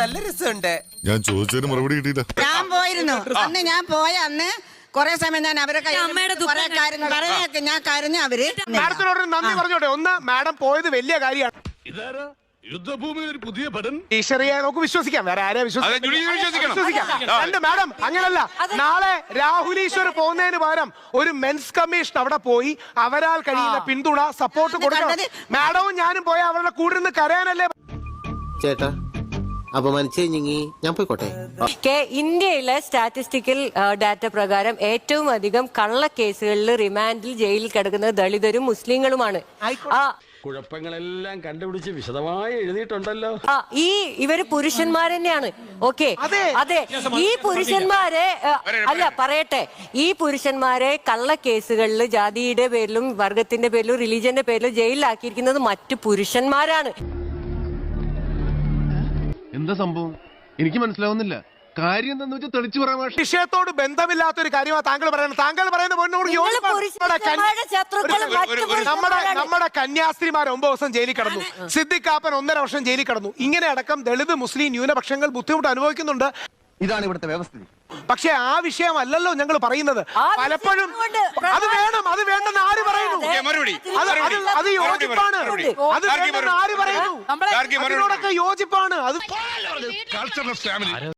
നല്ല രസമുണ്ട്. ഞാൻ ചോദിച്ചതിന് മറുപടി കിട്ടിയില്ല. ഞാൻ പോയിരുന്നു അന്ന്, ഞാൻ പോയ അന്ന് കുറെ സമയം ഞാൻ അവരെ കുറെ കാര്യങ്ങൾ പറയാനൊക്കെ ഞാൻ കരഞ്ഞു. അവര് മാഡത്തിനോട് നന്ദി പറഞ്ഞോട്ടെ. ഒന്ന്, മാഡം പോയത് വലിയ കാര്യമാണ്. യുദ്ധഭൂമിയിൽ ഒരു പുതിയ പടൻ ഈശ്വരിയെ നമുക്ക് വിശ്വസിക്കാം, വേറെ ആരെയും വിശ്വസിക്കാം. രണ്ട്, മാഡം അങ്ങനല്ല. നാളെ രാഹുൽ ഈശ്വർ പോകുന്നതിന് പകരം ഒരു മെൻസ് കമ്മീഷൻ അവിടെ പോയി അവരാൽ കഴിയുന്ന പിന്തുണ, സപ്പോർട്ട് കൊടുക്കണം. മാഡവും ഞാനും പോയ അവരുടെ കൂടെ നിന്ന് കരയാനല്ലേ. ചേട്ടാ അപമാനിച്ചു ഞാൻ പോയിക്കോട്ടെ. ഇന്ത്യയിലെ സ്റ്റാറ്റിസ്റ്റിക്കൽ ഡാറ്റ പ്രകാരം ഏറ്റവും അധികം കള്ളക്കേസുകളിൽ റിമാൻഡിൽ ജയിലിൽ കിടക്കുന്നത് ദളിതരും മുസ്ലിങ്ങളുമാണ്. കുഴപ്പങ്ങളെല്ലാം കണ്ടുപിടിച്ച് വിശദമായി എഴുതിയിട്ടുണ്ടല്ലോ. ഇവര് പുരുഷന്മാർ തന്നെയാണ്. ഓക്കെ, അതെ. ഈ പുരുഷന്മാരെ പറയട്ടെ, ഈ പുരുഷന്മാരെ കള്ളക്കേസുകളിൽ ജാതിയുടെ പേരിലും വർഗത്തിന്റെ പേരിലും റിലീജിയന്റെ പേരിലും ജയിലിലാക്കിയിരിക്കുന്നത് മറ്റു പുരുഷന്മാരാണ്. എന്താ സംഭവം എനിക്ക് മനസ്സിലാവുന്നില്ല. കാര്യം എന്താന്ന് വെച്ചാൽ തെളിച്ചു പറയാൻ. വിഷയത്തോട് ബന്ധമില്ലാത്തൊരു കാര്യമാണ് താങ്കൾ പറയുന്നത്. താങ്കൾ പറയുന്ന നമ്മുടെ കന്യാസ്ത്രീമാർ 9 ദിവസം ജയിലിൽ കിടന്നു, സിദ്ദിഖാപ്പൻ 1.5 വർഷം ജയിലിൽ കിടന്നു. ഇങ്ങനെ അടക്കം ദളിത് മുസ്ലിം ന്യൂനപക്ഷങ്ങൾ ബുദ്ധിമുട്ട് അനുഭവിക്കുന്നുണ്ട്. ഇതാണ് ഇവിടുത്തെ വ്യവസ്ഥിതി. പക്ഷെ ആ വിഷയമല്ലല്ലോ ഞങ്ങൾ പറയുന്നത്. പലപ്പോഴും അത് വേണം, അത് വേണ്ടെന്ന് ആര് പറയുന്നു? അത് യോജിപ്പാണ്, അത് വേണ്ടെന്ന് ആര് പറയുന്നു? അതിനോടൊക്കെ യോജിപ്പാണ്. അത്